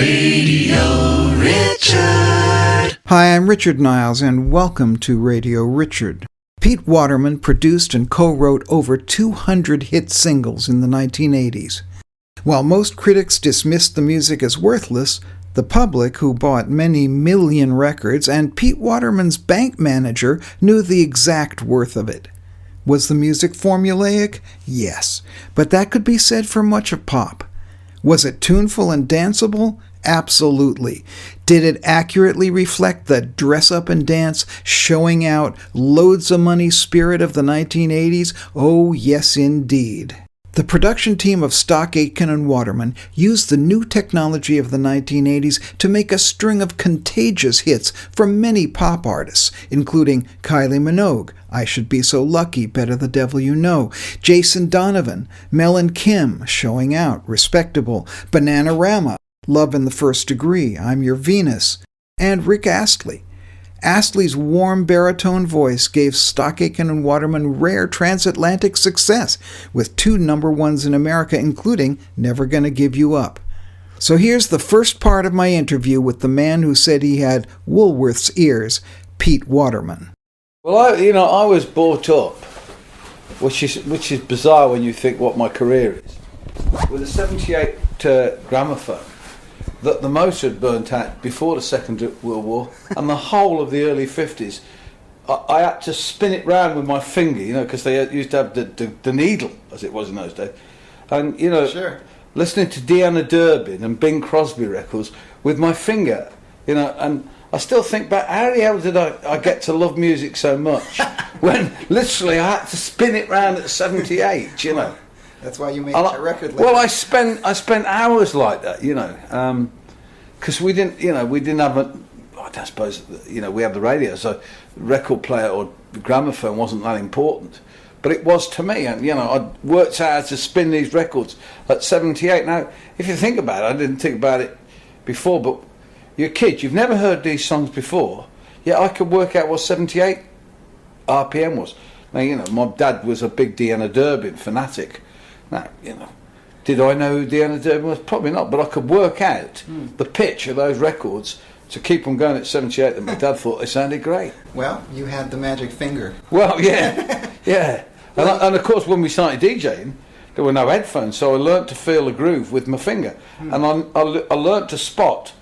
Radio Richard. Hi, I'm Richard Niles, and welcome to Radio Richard. Pete Waterman produced and co-wrote over 200 hit singles in the 1980s. While most critics dismissed the music as worthless, the public, who bought many million records, and Pete Waterman's bank manager knew the exact worth of it. Was the music formulaic? Yes, but that could be said for much of pop. Was it tuneful and danceable? Absolutely. Did it accurately reflect the dress-up and dance, showing out loads-of-money spirit of the 1980s? Oh, yes, indeed. The production team of StockakeWaterman used the new technology of the 1980s to make a string of contagious hits from many pop artists, including Kylie Minogue, I Should Be So Lucky, Better the Devil You Know, Jason Donovan, Mel Kim, Showing Out, Respectable, Bananarama, Love in the First Degree, I'm Your Venus, and Rick Astley. Astley's warm baritone voice gave StockakeWaterman rare transatlantic success, with 2 number ones in America, including Never Gonna Give You Up. So here's the first part of my interview with the man who said he had Woolworth's ears, Pete Waterman. Well, I was brought up, which is bizarre when you think what my career is, with a 78 gramophone that the motor had burnt out before the Second World War, and the whole of the early 50s, I had to spin it round with my finger, because they used to have the needle, as it was in those days. And, Sure. Listening to Deanna Durbin and Bing Crosby records with my finger, and I still think back, how the hell did I get to love music so much when literally I had to spin it round at 78, Well, that's why you made a record label. Well, I spent hours like that, because we didn't have I don't suppose, we had the radio, so record player or gramophone wasn't that important. But it was to me, and I'd worked out how to spin these records at 78. Now, if you think about it, I didn't think about it before, but you're a kid, you've never heard these songs before, yet I could work out what 78 RPM was. Now, my dad was a big Deanna Durbin fanatic. Now, did I know who Deanna Durbin was? Probably not, but I could work out the pitch of those records to keep them going at 78, and my dad thought they sounded great. Well, you had the magic finger. Well, yeah, yeah. And of course, when we started DJing, there were no headphones, so I learnt to feel the groove with my finger. And I learnt to spot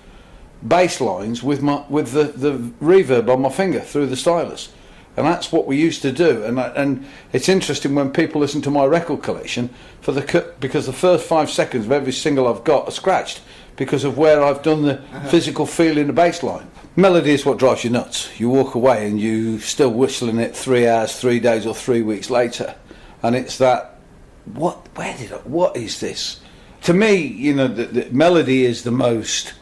bass lines with the reverb on my finger through the stylus. And that's what we used to do. And it's interesting when people listen to my record collection, because the first 5 seconds of every single I've got are scratched because of where I've done the physical feel in the bass line. Melody is what drives you nuts. You walk away and you still whistling it 3 hours, 3 days or 3 weeks later. And it's that, what is this? To me, the melody is the most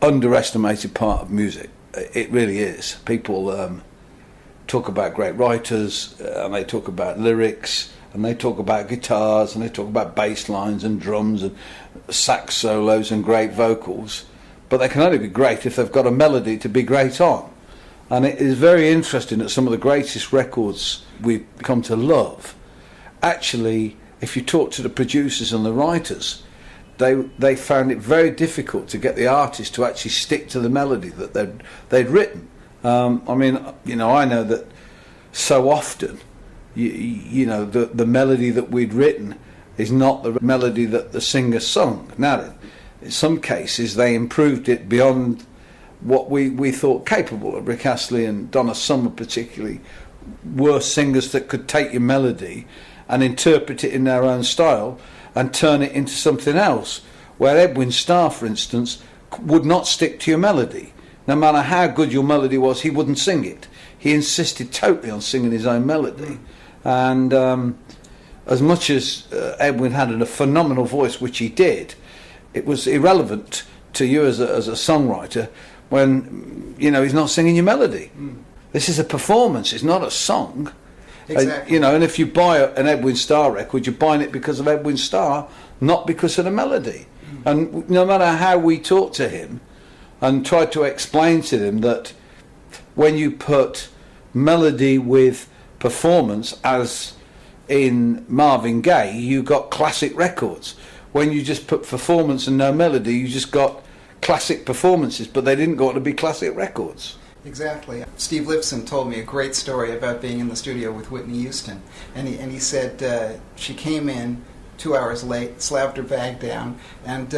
underestimated part of music. It really is. People talk about great writers, and they talk about lyrics, and they talk about guitars, and they talk about bass lines and drums and sax solos and great vocals, but they can only be great if they've got a melody to be great on. And it is very interesting that some of the greatest records we've come to love, actually, if you talk to the producers and the writers, they found it very difficult to get the artist to actually stick to the melody that they'd written. I know that so often, the melody that we'd written is not the melody that the singer sung. Now, in some cases, they improved it beyond what we thought capable of. Rick Astley and Donna Summer particularly were singers that could take your melody and interpret it in their own style and turn it into something else, where Edwin Starr, for instance, would not stick to your melody. No matter how good your melody was, he wouldn't sing it. He insisted totally on singing his own melody. And as much as Edwin had a phenomenal voice, which he did, it was irrelevant to you as a songwriter when, he's not singing your melody. This is a performance, it's not a song. Exactly. And if you buy an Edwin Starr record, you're buying it because of Edwin Starr, not because of the melody. And no matter how we talk to him and try to explain to him that when you put melody with performance, as in Marvin Gaye, you got classic records. When you just put performance and no melody, you just got classic performances, but they didn't go on to be classic records. Exactly. Steve Lipson told me a great story about being in the studio with Whitney Houston, and he said she came in 2 hours late, slapped her bag down, and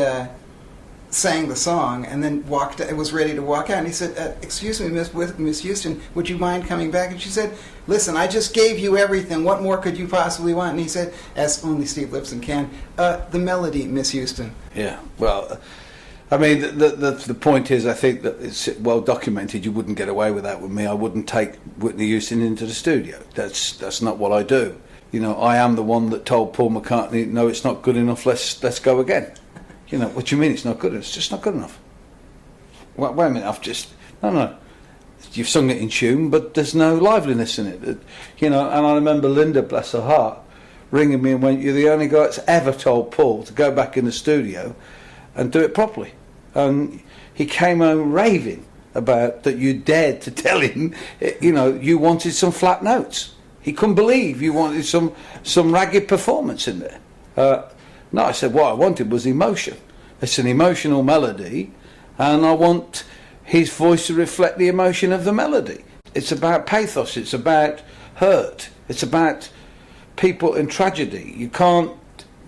sang the song, and then was ready to walk out. And he said, "Excuse me, Miss Houston, would you mind coming back?" And she said, "Listen, I just gave you everything. What more could you possibly want?" And he said, as only Steve Lipson can, "The melody, Miss Houston." Yeah. Well, I mean, the point is, I think that it's well documented. You wouldn't get away with that with me. I wouldn't take Whitney Houston into the studio. That's not what I do. You know, I am the one that told Paul McCartney, "No, it's not good enough. Let's go again." You know, what do you mean it's not good enough? It's just not good enough. Wait a minute, no. You've sung it in tune, but there's no liveliness in it. You know, and I remember Linda, bless her heart, ringing me and went, "You're the only guy that's ever told Paul to go back in the studio and do it properly." And he came home raving about that you dared to tell him, you know, you wanted some flat notes. He couldn't believe you wanted some ragged performance in there. No, I said what I wanted was emotion. It's an emotional melody, and I want his voice to reflect the emotion of the melody. It's about pathos, it's about hurt, it's about people in tragedy. You can't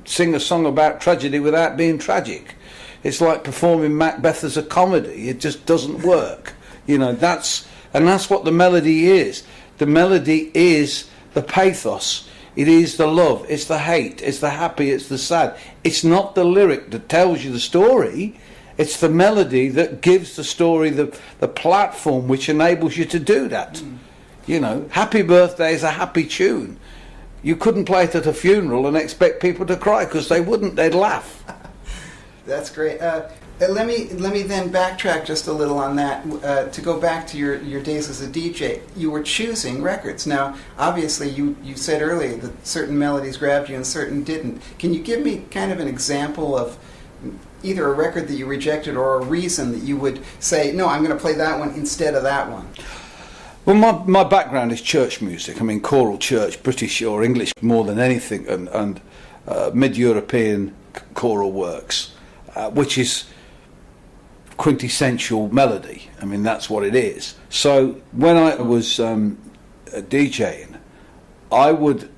sing a song about tragedy without being tragic. It's like performing Macbeth as a comedy. It just doesn't work. You know, that's what the melody is. The melody is the pathos. It is the love, it's the hate, it's the happy, it's the sad. It's not the lyric that tells you the story. It's the melody that gives the story the platform which enables you to do that. You know, Happy Birthday is a happy tune. You couldn't play it at a funeral and expect people to cry, because they wouldn't, they'd laugh. That's great. Let me then backtrack just a little on that, to go back to your days as a DJ. You were choosing records. Now, obviously, you said earlier that certain melodies grabbed you and certain didn't. Can you give me kind of an example of either a record that you rejected or a reason that you would say, "No, I'm going to play that one instead of that one"? Well, my background is church music. I mean, choral church, British or English more than anything, and mid-European choral works, which is quintessential melody. I mean, that's what it is. So when I was DJing, I would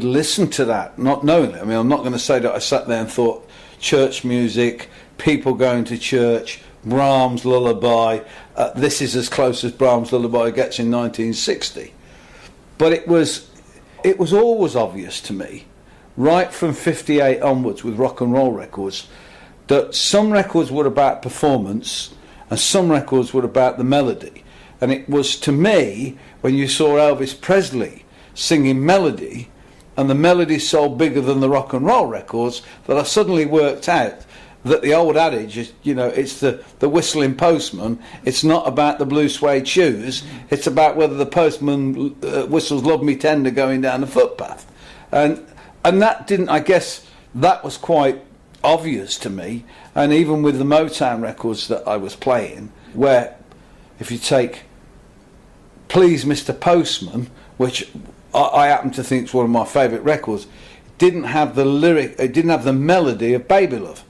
listen to that, not knowing it. I mean, I'm not going to say that I sat there and thought church music, people going to church, Brahms lullaby. This is as close as Brahms lullaby gets in 1960. But it was always obvious to me, right from 58 onwards with rock and roll records, that some records were about performance and some records were about the melody. And it was, to me, when you saw Elvis Presley singing melody, and the melody sold bigger than the rock and roll records, that I suddenly worked out that the old adage is, you know, it's the whistling postman. It's not about the blue suede shoes. It's about whether the postman whistles "Love Me Tender" going down the footpath. And that didn't, I guess, that was quite obvious to me. And even with the Motown records that I was playing, where if you take "Please Mr. Postman," which I happen to think is one of my favourite records, it didn't have the lyric, it didn't have the melody of "Baby Love."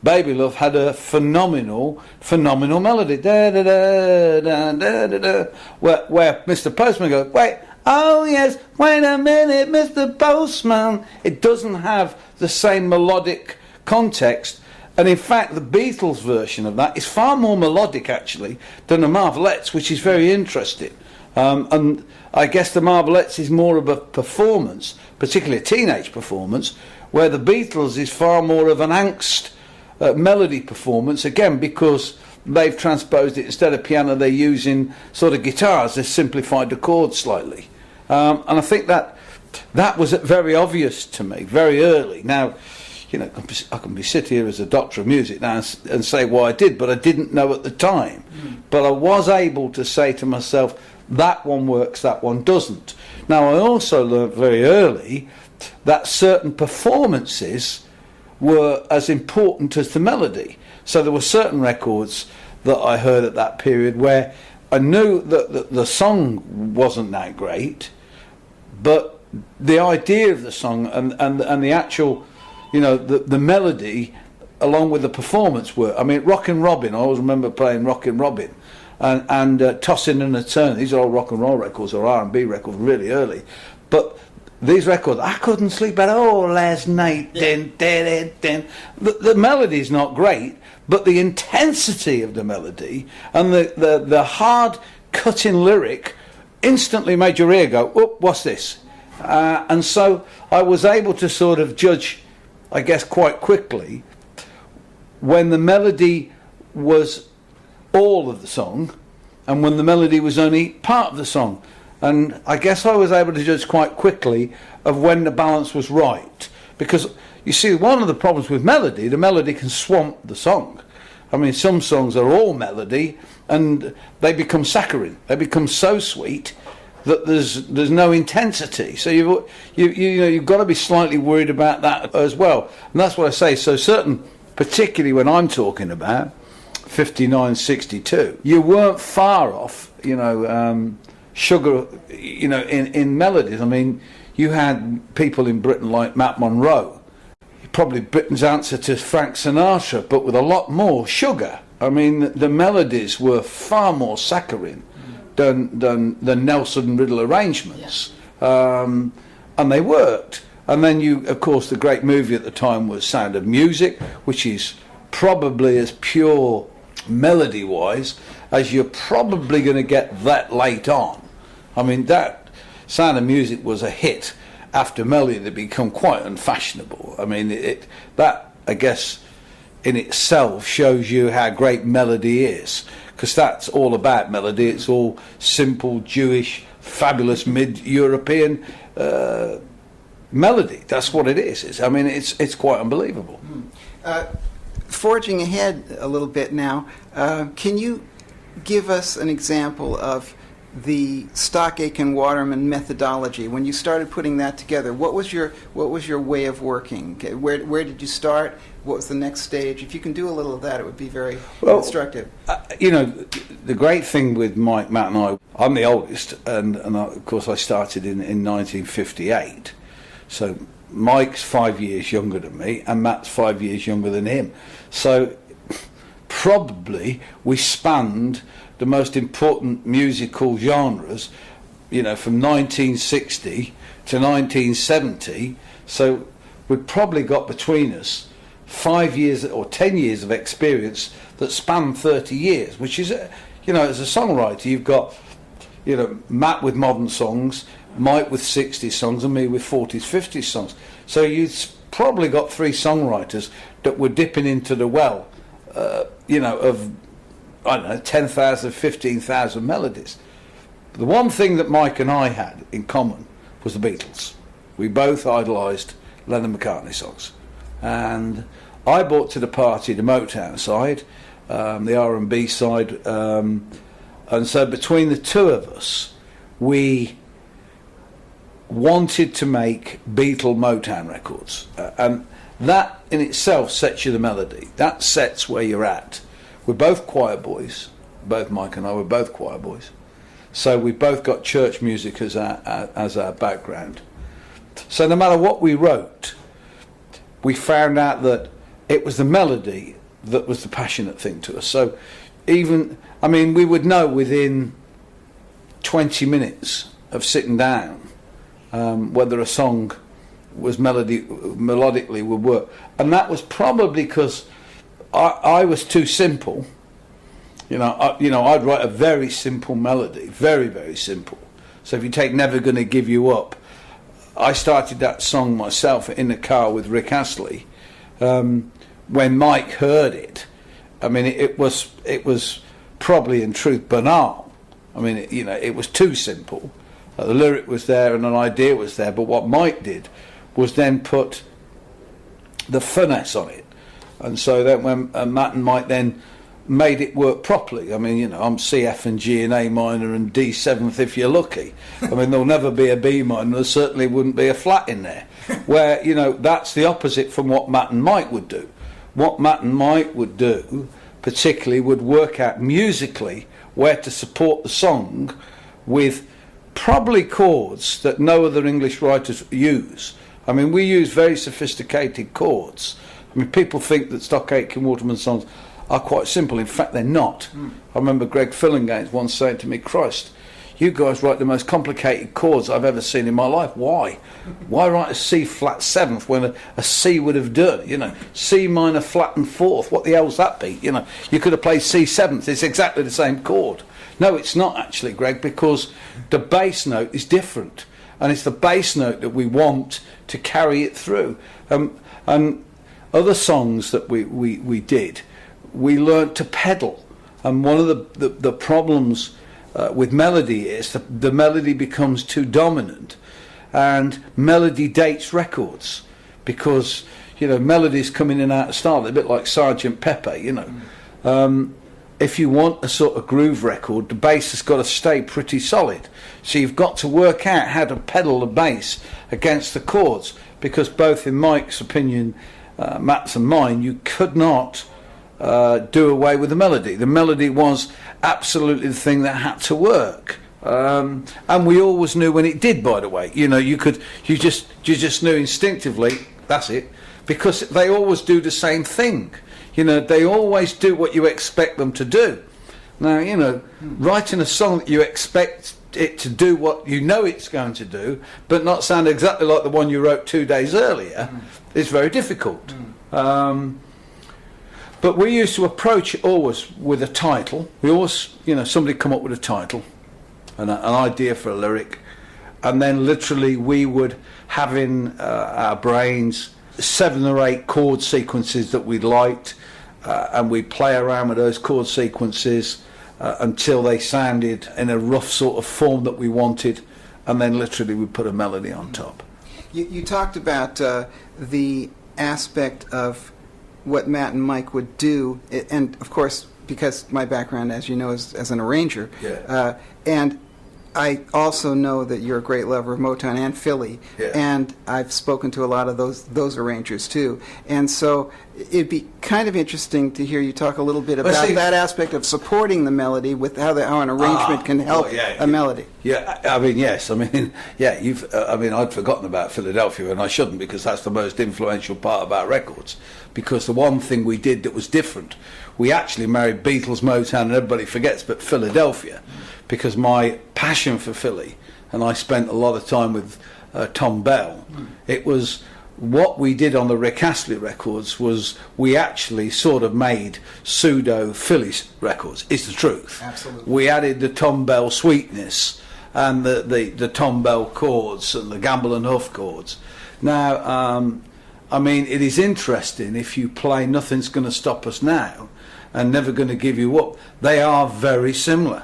"Baby Love" had a phenomenal melody, da da da da da da da, where Mr. Postman goes, "Wait, oh yes, wait a minute, Mr. Postman." It doesn't have the same melodic context, and in fact the Beatles version of that is far more melodic actually than the Marvelettes, which is very interesting. And I guess the Marvelettes is more of a performance, particularly a teenage performance, where the Beatles is far more of an angst melody performance, again because they've transposed it. Instead of piano they're using sort of guitars, they've simplified the chords slightly, and I think that was very obvious to me very early. Now, you know, I can be sit here as a doctor of music now and say what I did, but I didn't know at the time. But I was able to say to myself, that one works, that one doesn't. Now, I also learned very early that certain performances were as important as the melody. So there were certain records that I heard at that period where I knew that the song wasn't that great, but the idea of the song and the actual, you know, the melody along with the performance work. I mean, Rockin' Robin, I always remember playing Rockin' Robin, and Tossin' and a Turn. These are all rock and roll records or R&B records, really early. But these records, I couldn't sleep at all last night. The melody's not great, but the intensity of the melody and the hard cutting lyric instantly made your ear go, oh, what's this? And so I was able to sort of judge, I guess, quite quickly when the melody was all of the song and when the melody was only part of the song. And I guess I was able to judge quite quickly of when the balance was right. Because, you see, one of the problems with melody, the melody can swamp the song. I mean, some songs are all melody and they become saccharine. They become so sweet that there's no intensity. So you've got to be slightly worried about that as well. And that's what I say. So particularly when I'm talking about 59, 62, you weren't far off, Sugar, in melodies. I mean, you had people in Britain like Matt Monro, probably Britain's answer to Frank Sinatra, but with a lot more sugar. I mean, the melodies were far more saccharine than Nelson Riddle arrangements, and they worked. And then of course, the great movie at the time was Sound of Music, which is probably as pure melody-wise as you're probably going to get that late on. I mean, that Sound of Music was a hit after melody had become quite unfashionable. I mean, that, I guess, in itself shows you how great melody is, because that's all about melody. It's all simple, Jewish, fabulous, mid-European melody. That's what it is. It's quite unbelievable. Forging ahead a little bit now, can you give us an example of the Aitken Waterman methodology? When you started putting that together, what was your way of working? Where did you start? What was the next stage? If you can do a little of that, it would be very instructive. The great thing with Mike, Matt, and I'm the oldest, and of course I started in 1958. So Mike's 5 years younger than me, and Matt's 5 years younger than him. So probably we spanned the most important musical genres, from 1960 to 1970. So we've probably got between us 5 years or 10 years of experience that span 30 years, which is, as a songwriter, you've got, Matt with modern songs, Mike with 60s songs, and me with 40s, 50s songs. So you've probably got three songwriters that were dipping into the well, of, 10,000, 15,000 melodies. The one thing that Mike and I had in common was the Beatles. We both idolised Lennon McCartney songs. And I brought to the party the Motown side, the R&B side, and so between the two of us, we wanted to make Beatle Motown records. And that in itself sets you the melody. That sets where you're at. We're both choir boys. Both Mike and I were both choir boys. So we've both got church music as our background. So no matter what we wrote, we found out that it was the melody that was the passionate thing to us. So we would know within 20 minutes of sitting down whether a song was melodically would work. And that was probably because I was too simple. I'd write a very simple melody, very, very simple. So if you take Never Gonna Give You Up, I started that song myself in the car with Rick Astley. When Mike heard it, it was probably in truth banal. It was too simple. The lyric was there and an idea was there, but what Mike did was then put the finesse on it. And so then when Matt and Mike then made it work properly. I'm C, F and G and A minor and D seventh if you're lucky. There'll never be a B minor, there certainly wouldn't be a flat in there. Where, that's the opposite from what Matt and Mike would do. What Matt and Mike would do, particularly, would work out musically where to support the song with probably chords that no other English writers use. We use very sophisticated chords. I mean, people think that Aitken Waterman songs are quite simple. In fact, they're not. I remember Greg Fillinganes once saying to me, Christ, you guys write the most complicated chords I've ever seen in my life. Why? Why write a C flat seventh when a C would have done? You know, C minor flat and fourth. What the hell's that be? You know, you could have played C seventh. It's exactly the same chord. No, it's not actually, Greg, because the bass note is different, and it's the bass note that we want to carry it through. And other songs that we did, we learnt to pedal, and one of the problems with melody is the melody becomes too dominant, and melody dates records, because, you know, melodies come in and out of style. They're a bit like Sergeant Pepper, you know. If you want a sort of groove record, the bass has got to stay pretty solid. So you've got to work out how to pedal the bass against the chords, because both in Mike's opinion, Matt's and mine, you could not do away with the melody. The melody was absolutely the thing that had to work. And we always knew when it did, by the way. You know, you just knew instinctively, that's it, because they always do the same thing. You know, they always do what you expect them to do. Now, you know, writing a song that you expect it to do what you know it's going to do, but not sound exactly like the one you wrote 2 days earlier, is very difficult. But we used to approach it always with a title. We always, you know, somebody come up with a title, an idea for a lyric, and then literally we would have in our brains 7 or 8 chord sequences that we liked, and we'd play around with those chord sequences until they sounded in a rough sort of form that we wanted, and then literally we'd put a melody on top. You talked about the aspect of what Matt and Mike would do, and of course, because my background, as you know, is as an arranger, and I also know that you're a great lover of Motown and Philly, and I've spoken to a lot of those arrangers too, and so it'd be kind of interesting to hear you talk a little bit about that aspect of supporting the melody with how an arrangement can help a melody. Yeah, I mean, yes, I mean, yeah, I'd forgotten about Philadelphia, and I shouldn't, because that's the most influential part of our records, because the one thing we did that was different, we actually married Beatles, Motown, and everybody forgets, but Philadelphia, because my passion for Philly, and I spent a lot of time with Tom Bell, it was what we did on the Rick Astley records was we actually sort of made pseudo Philly records. It's the truth. Absolutely. We added the Tom Bell sweetness and the Tom Bell chords and the Gamble and Huff chords. Now, I mean, it is interesting if you play Nothing's Gonna Stop Us Now and Never Gonna Give You Up. They are very similar.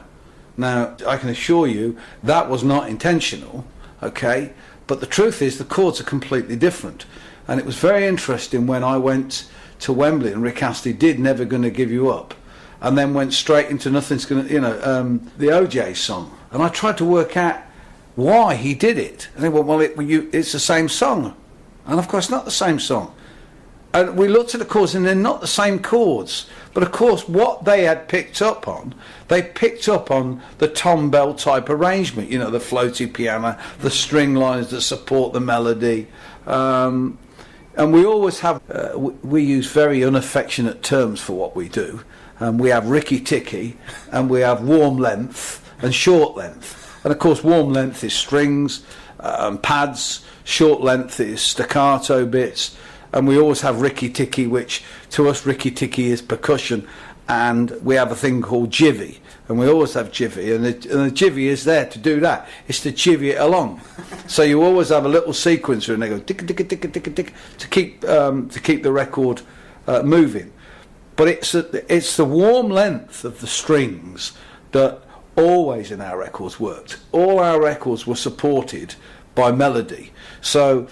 Now, I can assure you that was not intentional, okay? But the truth is the chords are completely different. And it was very interesting when I went to Wembley and Rick Astley did Never Gonna Give You Up, and then went straight into Nothing's Gonna, you know, the OJ song. And I tried to work out why he did it. And they went, well, it's the same song. And of course, not the same song. And we looked at the chords, and they're not the same chords. But of course, what they had picked up on, they picked up on the Tom Bell type arrangement, you know, the floaty piano, the string lines that support the melody. And we always have, we use very unaffectionate terms for what we do. We have Ricky Ticky, and we have warm length and short length. And of course, warm length is strings, pads, short length is staccato bits. And we always have Ricky Ticky, which to us Ricky Ticky is percussion, and we have a thing called jivvy, and we always have jivvy, and the jivvy is there to do that. It's to jivvy it along. So you always have a little sequencer, and they go tick tick tick tick tick to keep the record moving. But it's the warm length of the strings that always in our records worked. All our records were supported by melody. So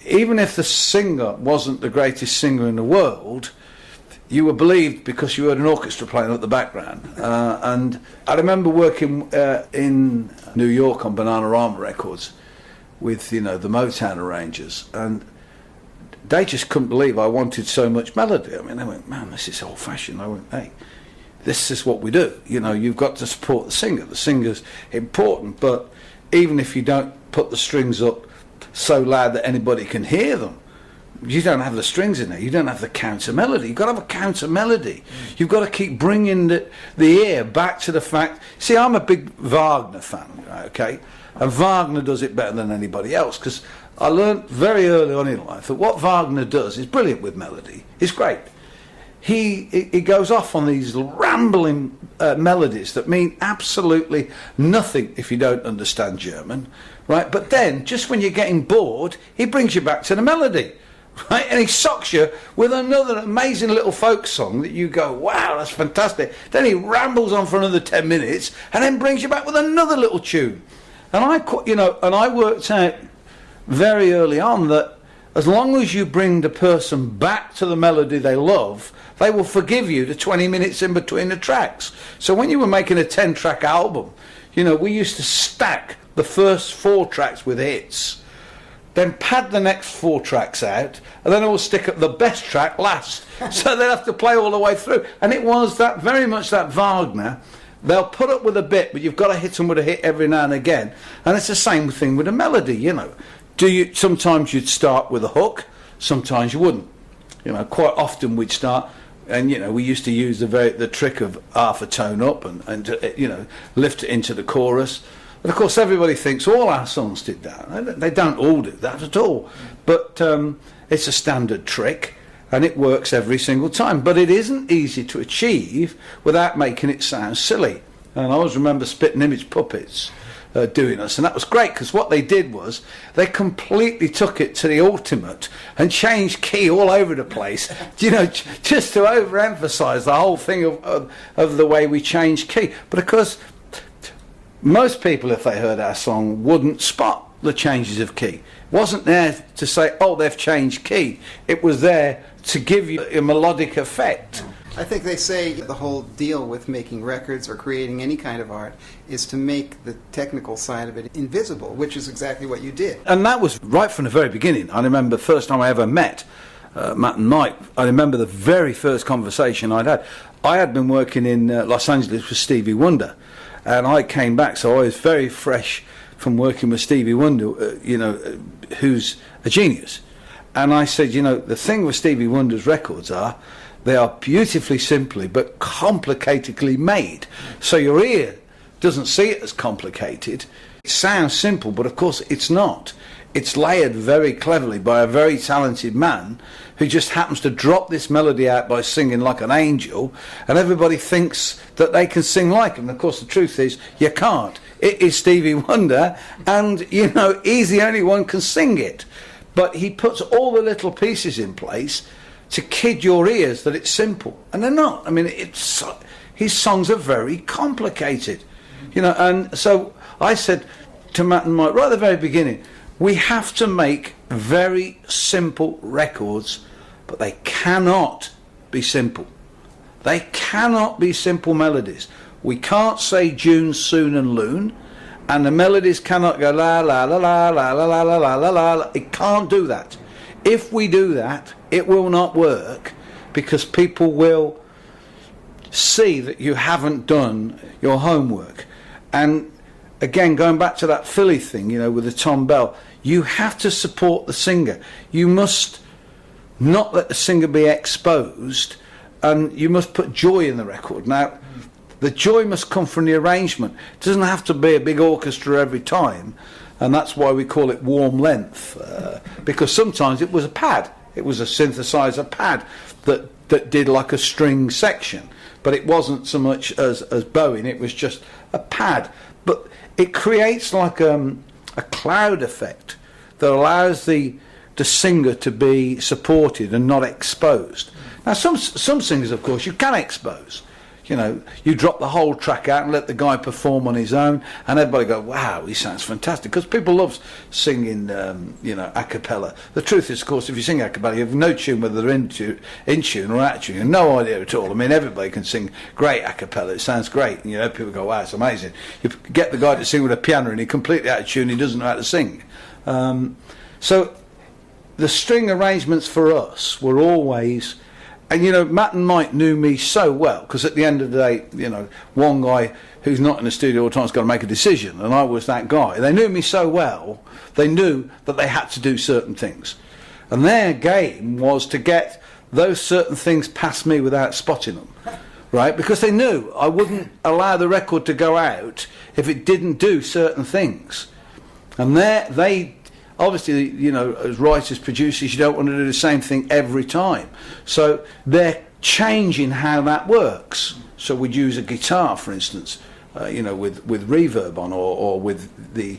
even if the singer wasn't the greatest singer in the world, you were believed because you heard an orchestra playing at the background. And I remember working in New York on Bananarama records with, you know, the Motown arrangers, and they just couldn't believe I wanted so much melody. I mean, they went, man, this is old-fashioned. I went, hey, this is what we do. You know, you've got to support the singer. The singer's important, but even if you don't put the strings up so loud that anybody can hear them, you don't have the strings in there. You don't have the counter melody. You've got to have a counter melody. You've got to keep bringing the ear back to the fact. See, I'm a big Wagner fan, okay? And Wagner does it better than anybody else, because I learned very early on in life that what Wagner does is brilliant with melody. It's great. He goes off on these rambling melodies that mean absolutely nothing if you don't understand German, right? But then, just when you're getting bored, he brings you back to the melody, right? And he socks you with another amazing little folk song that you go, wow, that's fantastic. Then he rambles on for another 10 minutes and then brings you back with another little tune. And I worked out very early on that as long as you bring the person back to the melody they love, they will forgive you the 20 minutes in between the tracks. So when you were making a 10-track album, we used to stack the first 4 tracks with hits, then pad the next 4 tracks out, and then I will stick up the best track last. So they'd have to play all the way through. And it was that very much that Wagner. They'll put up with a bit, but you've got to hit them with a hit every now and again. And it's the same thing with a melody, Sometimes you'd start with a hook, sometimes you wouldn't. Quite often we'd start, and we used to use the trick of half a tone up and lift it into the chorus. But of course everybody thinks all our songs did that. They don't all do that at all. But it's a standard trick, and it works every single time. But it isn't easy to achieve without making it sound silly. And I always remember Spitting Image Puppets doing us, and that was great, because what they did was they completely took it to the ultimate and changed key all over the place, just to overemphasize the whole thing of the way we changed key. But of course, most people, if they heard our song, wouldn't spot the changes of key. It wasn't there to say, oh, they've changed key. It was there to give you a melodic effect. I think they say the whole deal with making records or creating any kind of art is to make the technical side of it invisible, which is exactly what you did. And that was right from the very beginning. I remember the first time I ever met Matt and Mike. I remember the very first conversation I'd had. I had been working in Los Angeles with Stevie Wonder, and I came back, so I was very fresh from working with Stevie Wonder, who's a genius. And I said, the thing with Stevie Wonder's records are, they are beautifully simply but complicatedly made. So your ear doesn't see it as complicated. It sounds simple, but of course it's not. It's layered very cleverly by a very talented man who just happens to drop this melody out by singing like an angel, and everybody thinks that they can sing like him. And of course the truth is, you can't. It is Stevie Wonder, and he's the only one can sing it. But he puts all the little pieces in place to kid your ears that it's simple, and they're not. I mean, his songs are very complicated, and so I said to Matt and Mike right at the very beginning, we have to make very simple records, but they cannot be simple. They cannot be simple melodies. We can't say June, soon and loon, and the melodies cannot go la la la la la la la la la la. It can't do that. If we do that, it will not work, because people will see that you haven't done your homework. And again, going back to that Philly thing, with the Tom Bell, you have to support the singer. You must not let the singer be exposed, and you must put joy in the record. Now, the joy must come from the arrangement. It doesn't have to be a big orchestra every time. And that's why we call it warm length, because sometimes it was a pad. It was a synthesizer pad that did like a string section, but it wasn't so much as bowing. It was just a pad, but it creates like a cloud effect that allows the singer to be supported and not exposed. Now, some singers, of course, you can expose. You drop the whole track out and let the guy perform on his own, and everybody go, wow, he sounds fantastic, because people love singing, a cappella. The truth is, of course, if you sing a cappella, you have no tune whether they're in tune or out of tune. You have no idea at all. I mean, everybody can sing great a cappella. It sounds great, and people go, wow, it's amazing. You get the guy to sing with a piano and he's completely out of tune, he doesn't know how to sing. So the string arrangements for us were always... And Matt and Mike knew me so well, because at the end of the day, one guy who's not in the studio all the time has got to make a decision, and I was that guy. They knew me so well, they knew that they had to do certain things. And their game was to get those certain things past me without spotting them, right? Because they knew I wouldn't allow the record to go out if it didn't do certain things. And they obviously, you know, as writers, producers, you don't want to do the same thing every time. So they're changing how that works. So we'd use a guitar, for instance, you know, with reverb on, or with the,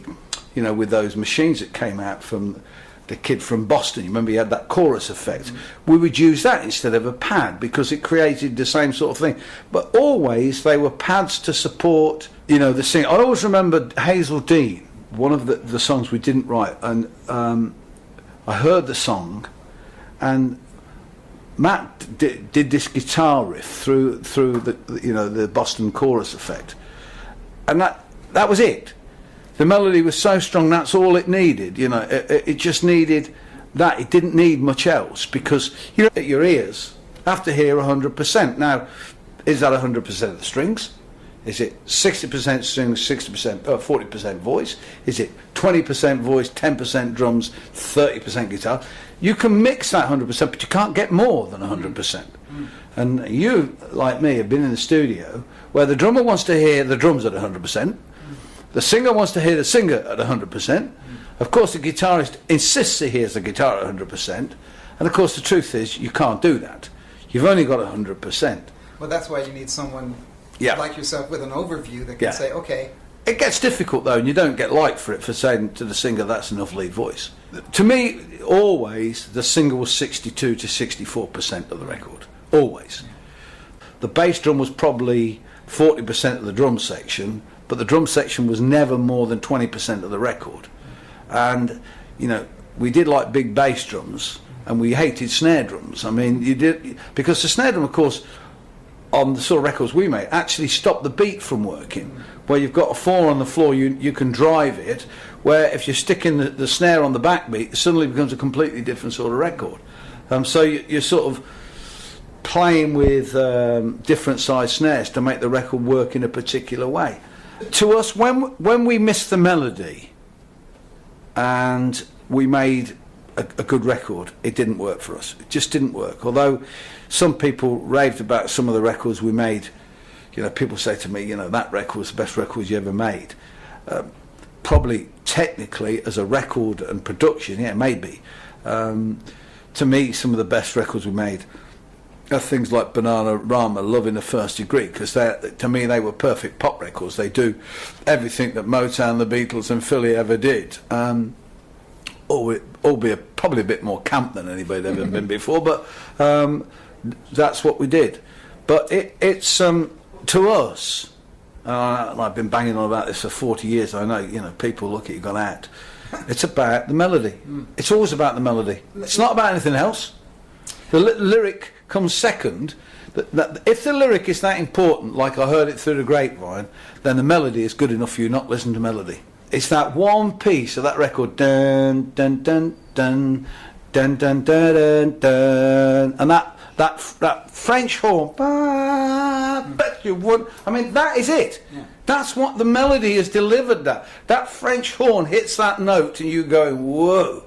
you know, with those machines that came out from the kid from Boston. You remember he had that chorus effect. We would use that instead of a pad because it created the same sort of thing. But always they were pads to support, you know, the sing. I always remember Hazel Dean, one of the songs we didn't write, and I heard the song, and Matt did this guitar riff through the, you know, the Boston chorus effect, and that was it. The melody was so strong, that's all it needed. You know, it just needed that. It didn't need much else, because you know, your ears have to hear 100%. Now, is that 100% of the strings? Is it 60% strings, 60%, 40% voice? Is it 20% voice, 10% drums, 30% guitar? You can mix that 100%, but you can't get more than 100%. And you, like me, have been in the studio where the drummer wants to hear the drums at 100%. The singer wants to hear the singer at 100%. Of course, the guitarist insists he hears the guitar at 100%. And of course, the truth is, you can't do that. You've only got 100%. Well, that's why you need someone like yourself with an overview that can say, okay. It gets difficult, though, and you don't get liked for it, for saying to the singer, that's enough lead voice. To me, always, the singer was 62 to 64% of the record. Always. The bass drum was probably 40% of the drum section, but the drum section was never more than 20% of the record. And, you know, we did like big bass drums, and we hated snare drums. I mean, you did, because the snare drum, of course, on the sort of records we made, actually stopped the beat from working. Where you've got a 4 on the floor, you can drive it, where if you're sticking the snare on the backbeat, it suddenly becomes a completely different sort of record. So you're sort of playing with different size snares to make the record work in a particular way. To us, when we missed the melody and we made a good record, it didn't work for us. It just didn't work. Although some people raved about some of the records we made. You know, people say to me, you know, that record was the best record you ever made. Probably technically as a record and production, yeah, maybe. To me, some of the best records we made are things like Bananarama, Love in the First Degree, because to me they were perfect pop records. They do everything that Motown, the Beatles and Philly ever did. Albeit probably a bit more camp than anybody'd ever been before, but that's what we did. But it's to us, and I've been banging on about this for 40 years. I know, you know, people look at you going out. It's about the melody. It's always about the melody. It's not about anything else. The lyric comes second. If the lyric is that important, like I heard it through the grapevine, then the melody is good enough for you not to listen to melody. It's that one piece of that record, dun dun dun dun dun dun dun dun, dun, and that French horn. Bet you would. I mean, that is it. Yeah. That's what the melody has delivered. That French horn hits that note, and you go, whoa.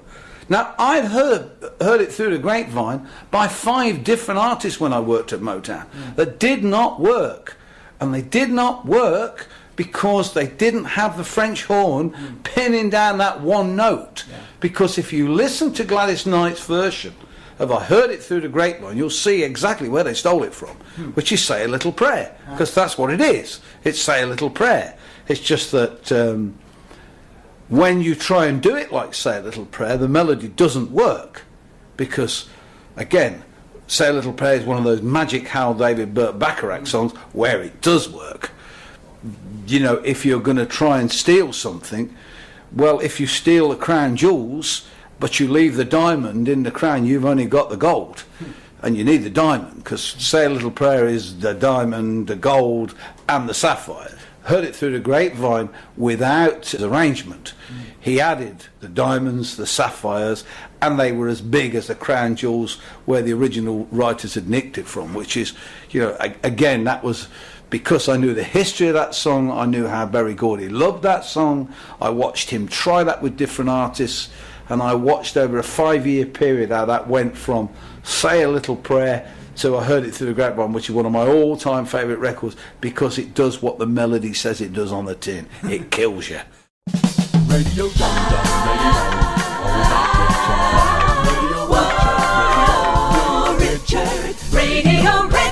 Now, I'd heard it through the grapevine by 5 different artists when I worked at Motown that did not work, and they did not work because they didn't have the French horn pinning down that one note. Yeah. Because if you listen to Gladys Knight's version of I Heard It Through the Grapevine, you'll see exactly where they stole it from, which is Say a Little Prayer, because that's what it is. It's Say a Little Prayer. It's just that when you try and do it like Say a Little Prayer, the melody doesn't work, because, again, Say a Little Prayer is one of those magic Hal David Burt Bacharach songs where it does work. You know, if you're going to try and steal something, well, if you steal the crown jewels, but you leave the diamond in the crown, you've only got the gold. And you need the diamond, because Say a Little Prayer is the diamond, the gold, and the sapphire. Heard It Through the Grapevine without his arrangement. He added the diamonds, the sapphires, and they were as big as the crown jewels where the original writers had nicked it from, which is, you know, again, that was because I knew the history of that song. I knew how Berry Gordy loved that song. I watched him try that with different artists. and I watched over a 5-year period how that went from Say a Little Prayer to I Heard It Through the Grapevine, which is one of my all-time favourite records, because it does what the melody says it does on the tin. It kills you. Radio Dum Dum Radio. Always out there. Radio Richard. Radio Richard. Radio